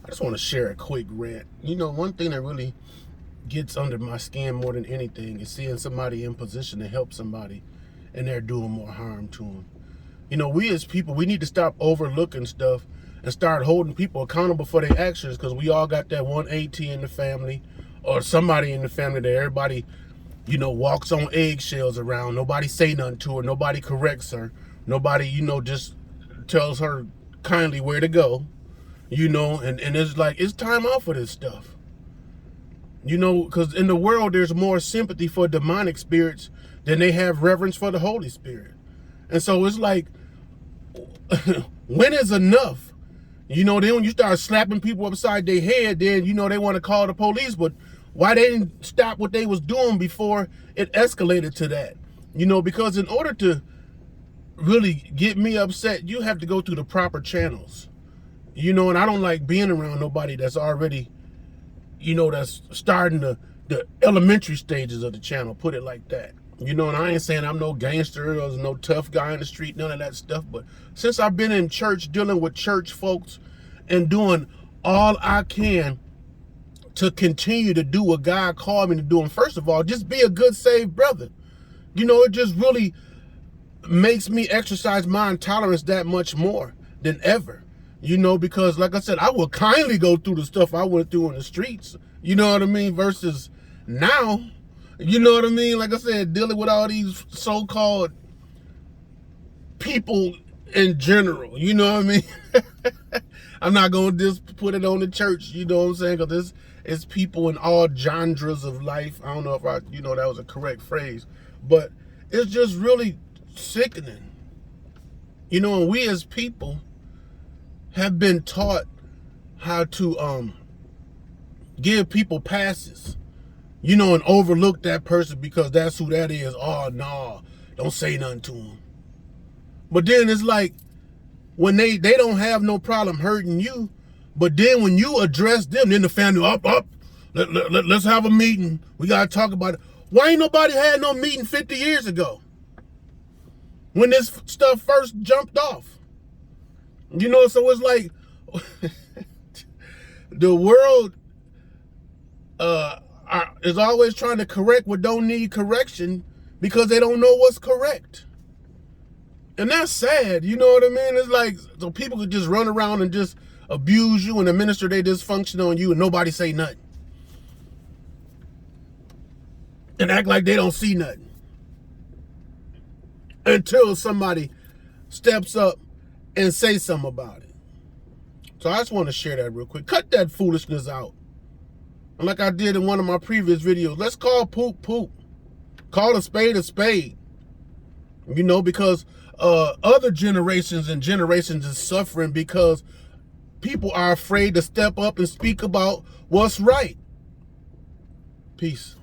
I just want to share a quick rant. You know, one thing that really gets under my skin more than anything is seeing somebody in position to help somebody and they're doing more harm to them. You know, we as people, we need to stop overlooking stuff and start holding people accountable for their actions, because we all got that one AT in the family or somebody in the family that everybody, you know, walks on eggshells around. Nobody say nothing to her. Nobody corrects her. Nobody, you know, just tells her kindly where to go. You know, and it's like, it's time out for this stuff. You know, because in the world, there's more sympathy for demonic spirits than they have reverence for the Holy Spirit. And so it's like, when is enough? You know, then when you start slapping people upside their head, then, you know, they want to call the police. But why they didn't stop what they was doing before it escalated to that? You know, because in order to really get me upset, you have to go through the proper channels. You know, and I don't like being around nobody that's already, you know, that's starting the elementary stages of the channel, put it like that. You know, and I ain't saying I'm no gangster or no tough guy in the street, none of that stuff. But since I've been in church, dealing with church folks and doing all I can to continue to do what God called me to do, and first of all, just be a good, saved brother. You know, it just really makes me exercise my intolerance that much more than ever. You know, because like I said, I will kindly go through the stuff I went through in the streets, you know what I mean, versus now, you know what I mean? Like I said, dealing with all these so-called people in general, you know what I mean? I'm not going to just put it on the church, you know what I'm saying? Because it's people in all genres of life. I don't know if you know, that was a correct phrase, but it's just really sickening. You know, and we as people have been taught how to give people passes, you know, and overlook that person because that's who that is. Oh, no, don't say nothing to them. But then it's like, when they don't have no problem hurting you, but then when you address them, then the family, let's have a meeting. We got to talk about it. Why ain't nobody had no meeting 50 years ago when this stuff first jumped off? You know, so it's like the world is always trying to correct what don't need correction because they don't know what's correct. And that's sad, you know what I mean? It's like, so people could just run around and just abuse you and administer their dysfunction on you and nobody say nothing. And act like they don't see nothing. Until somebody steps up and say something about it. So I just want to share that real quick. Cut that foolishness out. And like I did in one of my previous videos, let's call poop poop. Call a spade a spade. You know, because other generations and generations is suffering because people are afraid to step up and speak about what's right. Peace.